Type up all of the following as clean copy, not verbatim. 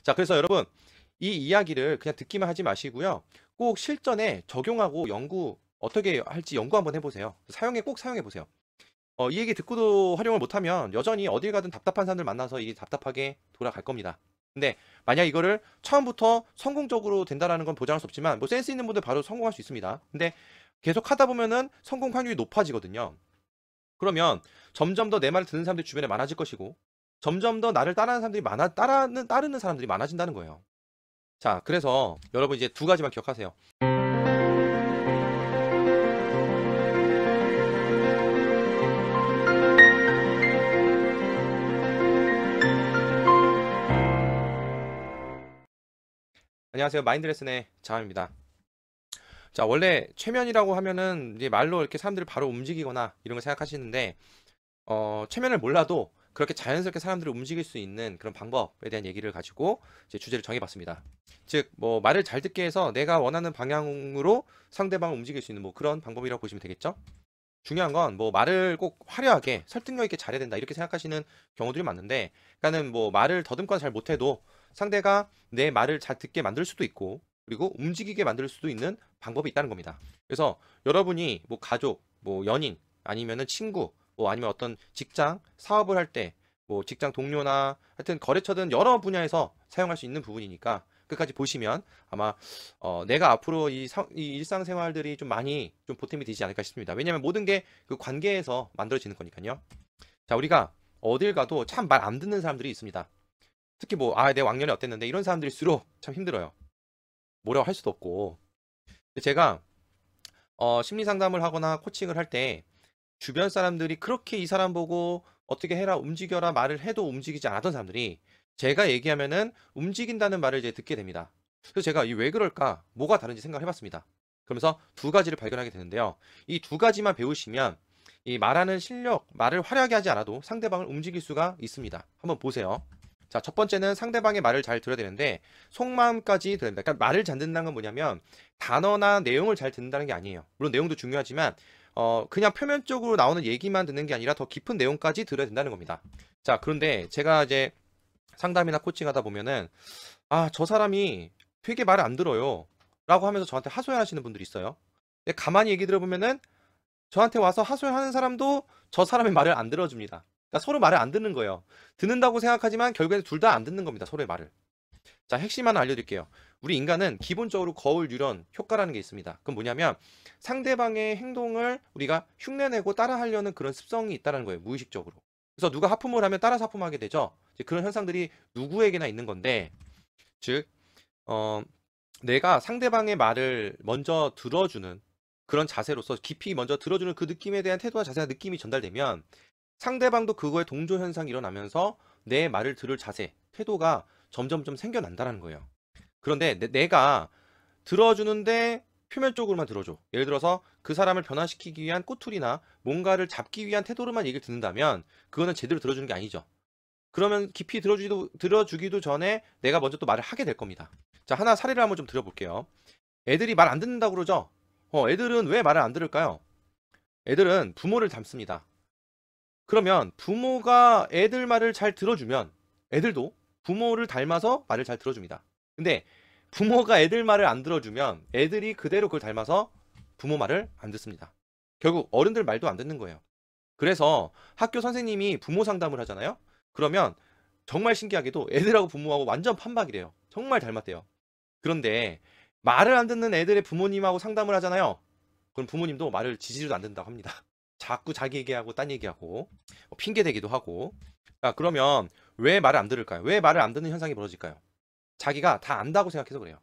자, 그래서 여러분 이 이야기를 그냥 듣기만 하지 마시고요. 꼭 실전에 적용하고 연구 어떻게 할지 연구 한번 해보세요. 꼭 사용해 보세요. 이 얘기 듣고도 활용을 못하면 여전히 어딜 가든 답답한 사람들 만나서 이게 답답하게 돌아갈 겁니다. 근데 만약 이거를 처음부터 성공적으로 된다라는 건 보장할 수 없지만 뭐 센스 있는 분들 바로 성공할 수 있습니다. 근데 계속 하다 보면은 성공 확률이 높아지거든요. 그러면 점점 더 내 말을 듣는 사람들이 주변에 많아질 것이고 점점 더 나를 따르는 사람들이 따르는 사람들이 많아진다는 거예요. 자, 그래서 여러분 이제 두 가지만 기억하세요. 안녕하세요. 마인드레슨의 장합입니다. 자, 원래 최면이라고 하면은 이제 말로 이렇게 사람들을 바로 움직이거나 이런 걸 생각하시는데, 최면을 몰라도 그렇게 자연스럽게 사람들을 움직일 수 있는 그런 방법에 대한 얘기를 가지고 이제 주제를 정해봤습니다. 즉, 뭐 말을 잘 듣게 해서 내가 원하는 방향으로 상대방을 움직일 수 있는 뭐 그런 방법이라고 보시면 되겠죠? 중요한 건 뭐 말을 꼭 화려하게 설득력 있게 잘해야 된다 이렇게 생각하시는 경우들이 많은데, 그러니까는 뭐 말을 더듬거나 잘 못해도 상대가 내 말을 잘 듣게 만들 수도 있고 그리고 움직이게 만들 수도 있는 방법이 있다는 겁니다. 그래서 여러분이 뭐 가족, 뭐 연인, 아니면은 친구, 뭐 아니면 어떤 직장, 사업을 할 때 뭐 직장 동료나 하여튼 거래처든 여러 분야에서 사용할 수 있는 부분이니까 끝까지 보시면 아마 내가 앞으로 이 일상생활들이 좀 많이 좀 보탬이 되지 않을까 싶습니다. 왜냐하면 모든 게 그 관계에서 만들어지는 거니까요. 자, 우리가 어딜 가도 참 말 안 듣는 사람들이 있습니다. 특히 뭐, 내 왕년에 어땠는데 이런 사람들일수록 참 힘들어요. 뭐라고 할 수도 없고. 근데 제가 심리 상담을 하거나 코칭을 할 때 주변 사람들이 그렇게 이 사람 보고 어떻게 해라, 움직여라 말을 해도 움직이지 않았던 사람들이 제가 얘기하면은 움직인다는 말을 이제 듣게 됩니다. 그래서 제가 이 왜 그럴까, 뭐가 다른지 생각을 해봤습니다. 그러면서 두 가지를 발견하게 되는데요. 이 두 가지만 배우시면 이 말하는 실력, 말을 화려하게 하지 않아도 상대방을 움직일 수가 있습니다. 한번 보세요. 자, 첫 번째는 상대방의 말을 잘 들어야 되는데 속마음까지 들어야 됩니다. 그러니까 말을 잘 듣는다는 건 뭐냐면 단어나 내용을 잘 듣는다는 게 아니에요. 물론 내용도 중요하지만 그냥 표면적으로 나오는 얘기만 듣는 게 아니라 더 깊은 내용까지 들어야 된다는 겁니다. 자, 그런데 제가 이제 상담이나 코칭하다 보면은 저 사람이 되게 말을 안 들어요 라고 하면서 저한테 하소연하시는 분들이 있어요. 근데 가만히 얘기 들어보면은 저한테 와서 하소연하는 사람도 저 사람의 말을 안 들어줍니다. 그러니까 서로 말을 안 듣는 거예요. 듣는다고 생각하지만 결국에는 둘 다 안 듣는 겁니다. 서로의 말을. 자, 핵심 하나 알려드릴게요. 우리 인간은 기본적으로 거울 유런 효과라는 게 있습니다. 그건 뭐냐면 상대방의 행동을 우리가 흉내내고 따라하려는 그런 습성이 있다는 거예요. 무의식적으로. 그래서 누가 하품을 하면 따라서 하품하게 되죠. 이제 그런 현상들이 누구에게나 있는 건데, 즉 내가 상대방의 말을 먼저 들어주는 그런 자세로서 깊이 먼저 들어주는 그 느낌에 대한 태도와 자세와 느낌이 전달되면 상대방도 그거에 동조 현상이 일어나면서 내 말을 들을 자세, 태도가 점점 좀 생겨난다는 거예요. 그런데 내가 들어주는데 표면적으로만 들어줘. 예를 들어서 그 사람을 변화시키기 위한 꼬투리나 뭔가를 잡기 위한 태도로만 얘기를 듣는다면 그거는 제대로 들어주는 게 아니죠. 그러면 깊이 들어주기도 전에 내가 먼저 또 말을 하게 될 겁니다. 자, 하나 사례를 한번 좀 들어볼게요. 애들이 말 안 듣는다고 그러죠? 애들은 왜 말을 안 들을까요? 애들은 부모를 닮습니다. 그러면 부모가 애들 말을 잘 들어주면 애들도 부모를 닮아서 말을 잘 들어줍니다. 근데 부모가 애들 말을 안 들어주면 애들이 그대로 그걸 닮아서 부모 말을 안 듣습니다. 결국 어른들 말도 안 듣는 거예요. 그래서 학교 선생님이 부모 상담을 하잖아요. 그러면 정말 신기하게도 애들하고 부모하고 완전 판박이래요. 정말 닮았대요. 그런데 말을 안 듣는 애들의 부모님하고 상담을 하잖아요. 그럼 부모님도 말을 지지도 안 듣는다고 합니다. 자꾸 자기 얘기하고 딴 얘기하고 핑계 대기도 하고. 그러면 왜 말을 안 들을까요? 왜 말을 안 듣는 현상이 벌어질까요? 자기가 다 안다고 생각해서 그래요.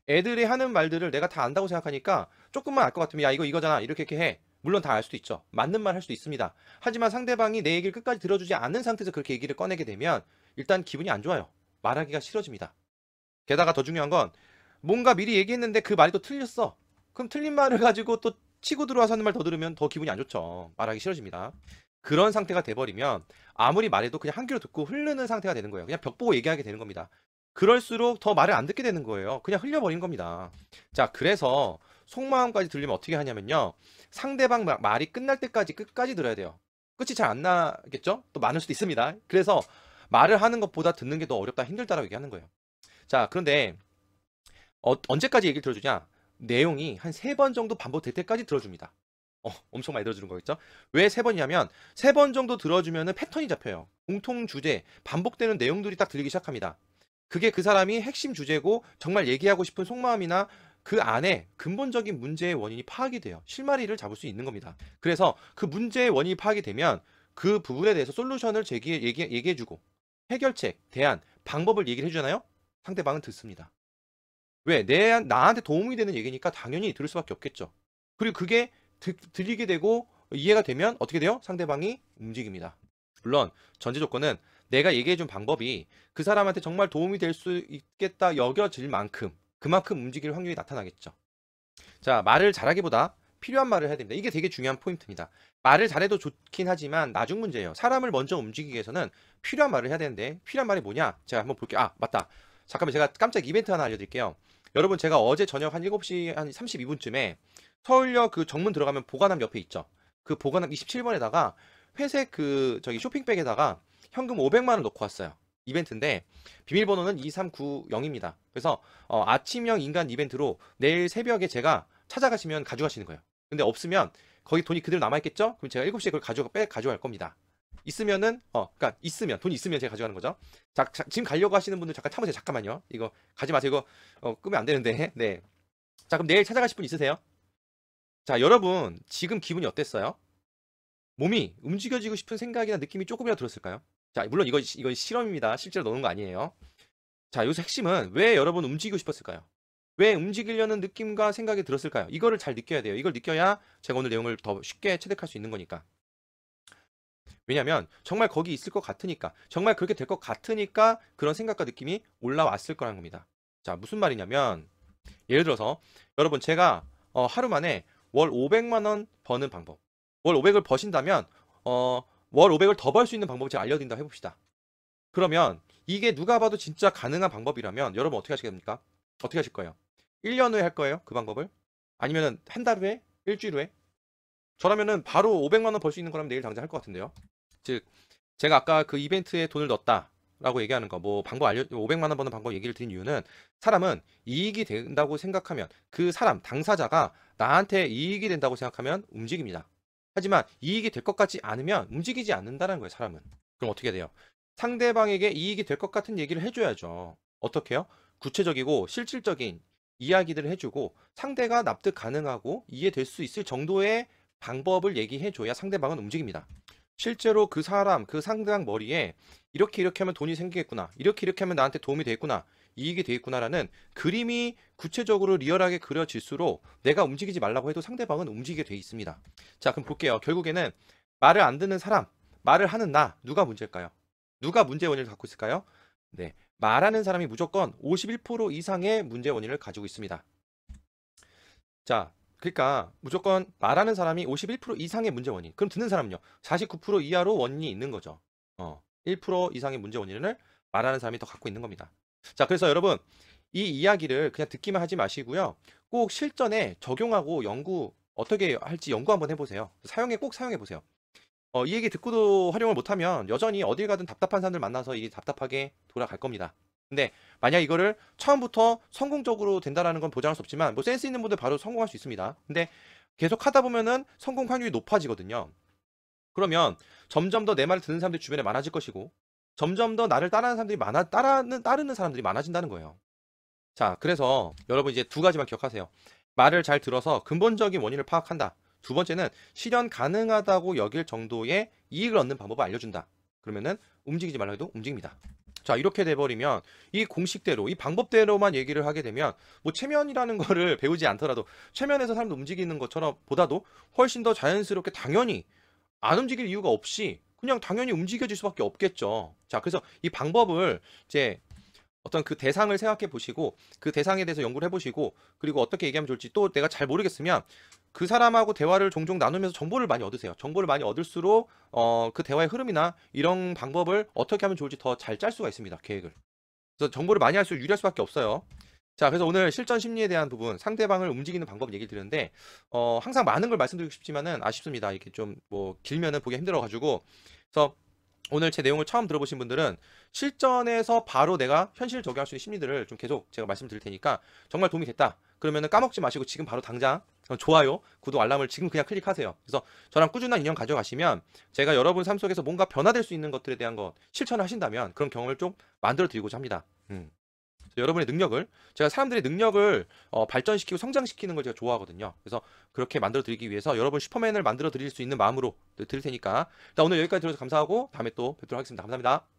애들이 하는 말들을 내가 다 안다고 생각하니까 조금만 알 것 같으면 야 이거잖아 이렇게 해. 물론 다 알 수도 있죠. 맞는 말 할 수도 있습니다. 하지만 상대방이 내 얘기를 끝까지 들어주지 않는 상태에서 그렇게 얘기를 꺼내게 되면 일단 기분이 안 좋아요. 말하기가 싫어집니다. 게다가 더 중요한 건 뭔가 미리 얘기했는데 그 말이 또 틀렸어. 그럼 틀린 말을 가지고 또 치고 들어와서 하는 말 더 들으면 더 기분이 안 좋죠. 말하기 싫어집니다. 그런 상태가 돼버리면 아무리 말해도 그냥 한 귀로 듣고 흐르는 상태가 되는 거예요. 그냥 벽 보고 얘기하게 되는 겁니다. 그럴수록 더 말을 안 듣게 되는 거예요. 그냥 흘려버린 겁니다. 자, 그래서 속마음까지 들리면 어떻게 하냐면요. 상대방 말이 끝날 때까지 끝까지 들어야 돼요. 끝이 잘 안 나겠죠? 또 많을 수도 있습니다. 그래서 말을 하는 것보다 듣는 게 더 어렵다, 힘들다라고 얘기하는 거예요. 자, 그런데 언제까지 얘기를 들어주냐? 내용이 한 3번 정도 반복될 때까지 들어줍니다. 엄청 많이 들어주는 거겠죠? 왜 3번이냐면 3번 정도 들어주면은 패턴이 잡혀요. 공통 주제, 반복되는 내용들이 딱 들리기 시작합니다. 그게 그 사람이 핵심 주제고 정말 얘기하고 싶은 속마음이나 그 안에 근본적인 문제의 원인이 파악이 돼요. 실마리를 잡을 수 있는 겁니다. 그래서 그 문제의 원인이 파악이 되면 그 부분에 대해서 솔루션을 얘기해주고 해결책, 대안, 방법을 얘기를 해주잖아요? 상대방은 듣습니다. 왜? 나한테 도움이 되는 얘기니까 당연히 들을 수밖에 없겠죠. 그리고 그게 들리게 되고 이해가 되면 어떻게 돼요? 상대방이 움직입니다. 물론 전제 조건은 내가 얘기해준 방법이 그 사람한테 정말 도움이 될 수 있겠다 여겨질 만큼 그만큼 움직일 확률이 나타나겠죠. 자, 말을 잘하기보다 필요한 말을 해야 됩니다. 이게 되게 중요한 포인트입니다. 말을 잘해도 좋긴 하지만 나중 문제예요. 사람을 먼저 움직이기 위해서는 필요한 말을 해야 되는데 필요한 말이 뭐냐? 제가 한번 볼게요. 아, 맞다. 잠깐만, 제가 깜짝 이벤트 하나 알려드릴게요. 여러분, 제가 어제 저녁 한 7시 한 32분쯤에 서울역 그 정문 들어가면 보관함 옆에 있죠. 그 보관함 27번에다가 회색 그 저기 쇼핑백에다가 현금 500만 원 넣고 왔어요. 이벤트인데 비밀번호는 2390입니다. 그래서 아침형 인간 이벤트로 내일 새벽에 제가 찾아가시면 가져가시는 거예요. 근데 없으면 거기 돈이 그대로 남아있겠죠? 그럼 제가 7시에 그걸 가져갈 겁니다. 있으면은 그러니까 있으면 돈이 있으면 제가 가져가는 거죠. 자, 지금 가려고 하시는 분들 잠깐 참으세요. 잠깐만요. 이거 가지 마세요. 이거 끄면 안 되는데. 네. 자, 그럼 내일 찾아가실 분 있으세요? 자, 여러분 지금 기분이 어땠어요? 몸이 움직여지고 싶은 생각이나 느낌이 조금이라도 들었을까요? 자, 물론 이거 실험입니다. 실제로 넣는 거 아니에요. 자, 여기서 핵심은 왜 여러분 움직이고 싶었을까요? 왜 움직이려는 느낌과 생각이 들었을까요? 이거를 잘 느껴야 돼요. 이걸 느껴야 제가 오늘 내용을 더 쉽게 체득할 수 있는 거니까. 왜냐면 정말 거기 있을 것 같으니까, 정말 그렇게 될 것 같으니까 그런 생각과 느낌이 올라왔을 거라는 겁니다. 자, 무슨 말이냐면 예를 들어서 여러분 제가 하루 만에 월 500만 원 버는 방법, 월 500을 버신다면 월 500을 더 벌 수 있는 방법을 제가 알려드린다고 해봅시다. 그러면 이게 누가 봐도 진짜 가능한 방법이라면 여러분 어떻게 하시겠습니까? 어떻게 하실 거예요? 1년 후에 할 거예요? 그 방법을? 아니면 한 달 후에? 일주일 후에? 저라면은 바로 500만 원 벌 수 있는 거라면 내일 당장 할 것 같은데요. 즉 제가 아까 그 이벤트에 돈을 넣었다 라고 얘기하는 거, 뭐 방법 500만 원 버는 방법 얘기를 드린 이유는 사람은 이익이 된다고 생각하면 그 사람 당사자가 나한테 이익이 된다고 생각하면 움직입니다. 하지만 이익이 될 것 같지 않으면 움직이지 않는다는 거예요, 사람은. 그럼 어떻게 돼요? 상대방에게 이익이 될 것 같은 얘기를 해줘야죠. 어떻게 해요? 구체적이고 실질적인 이야기들을 해주고 상대가 납득 가능하고 이해될 수 있을 정도의 방법을 얘기해줘야 상대방은 움직입니다. 실제로 그 사람, 그 상대방 머리에 이렇게 하면 돈이 생기겠구나, 이렇게 하면 나한테 도움이 되겠구나, 이익이 되겠구나라는 그림이 구체적으로 리얼하게 그려질수록 내가 움직이지 말라고 해도 상대방은 움직이게 돼 있습니다. 자, 그럼 볼게요. 결국에는 말을 안 듣는 사람, 말을 하는 나, 누가 문제일까요? 누가 문제 원인을 갖고 있을까요? 네, 말하는 사람이 무조건 51% 이상의 문제 원인을 가지고 있습니다. 자, 그러니까 무조건 말하는 사람이 51% 이상의 문제 원인. 그럼 듣는 사람은요? 49% 이하로 원인이 있는 거죠. 1% 이상의 문제 원인을 말하는 사람이 더 갖고 있는 겁니다. 자, 그래서 여러분 이 이야기를 그냥 듣기만 하지 마시고요. 꼭 실전에 적용하고 어떻게 할지 연구 한번 해보세요. 꼭 사용해 보세요. 이 얘기 듣고도 활용을 못하면 여전히 어딜 가든 답답한 사람들 만나서 이게 답답하게 돌아갈 겁니다. 근데 만약 이거를 처음부터 성공적으로 된다라는 건 보장할 수 없지만 뭐 센스 있는 분들 바로 성공할 수 있습니다. 근데 계속 하다 보면은 성공 확률이 높아지거든요. 그러면 점점 더 내 말을 듣는 사람들이 주변에 많아질 것이고 점점 더 나를 따르는 사람들이 따르는 사람들이 많아진다는 거예요. 자, 그래서 여러분 이제 2가지만 기억하세요. 말을 잘 들어서 근본적인 원인을 파악한다. 2번째는 실현 가능하다고 여길 정도의 이익을 얻는 방법을 알려준다. 그러면은 움직이지 말라 해도 움직입니다. 자, 이렇게 돼버리면 이 공식대로, 이 방법대로만 얘기를 하게 되면 뭐 체면이라는 거를 배우지 않더라도 체면에서 사람도 움직이는 것처럼 보다도 훨씬 더 자연스럽게 당연히 안 움직일 이유가 없이 그냥 당연히 움직여질 수밖에 없겠죠. 자, 그래서 이 방법을 이제 어떤 그 대상을 생각해 보시고 그 대상에 대해서 연구를 해보시고 그리고 어떻게 얘기하면 좋을지 또 내가 잘 모르겠으면 그 사람하고 대화를 종종 나누면서 정보를 많이 얻으세요. 정보를 많이 얻을수록 그 대화의 흐름이나 이런 방법을 어떻게 하면 좋을지 더 잘 짤 수가 있습니다. 계획을. 그래서 정보를 많이 할수록 유리할 수밖에 없어요. 자, 그래서 오늘 실전 심리에 대한 부분, 상대방을 움직이는 방법 얘기를 드렸는데 항상 많은 걸 말씀드리고 싶지만은 아쉽습니다. 이렇게 좀 뭐 길면은 보기 힘들어가지고 그래서 오늘 제 내용을 처음 들어보신 분들은 실전에서 바로 내가 현실 적용할 수 있는 심리들을 좀 계속 제가 말씀드릴 테니까 정말 도움이 됐다. 그러면은 까먹지 마시고 지금 바로 당장 좋아요, 구독, 알람을 지금 그냥 클릭하세요. 그래서 저랑 꾸준한 인연 가져가시면 제가 여러분 삶 속에서 뭔가 변화될 수 있는 것들에 대한 것 실천을 하신다면 그런 경험을 좀 만들어 드리고자 합니다. 여러분의 능력을 제가 사람들의 능력을 발전시키고 성장시키는 걸 제가 좋아하거든요. 그래서 그렇게 만들어 드리기 위해서 여러분 슈퍼맨을 만들어 드릴 수 있는 마음으로 드릴 테니까 일단 오늘 여기까지 들어서 감사하고 다음에 또 뵙도록 하겠습니다. 감사합니다.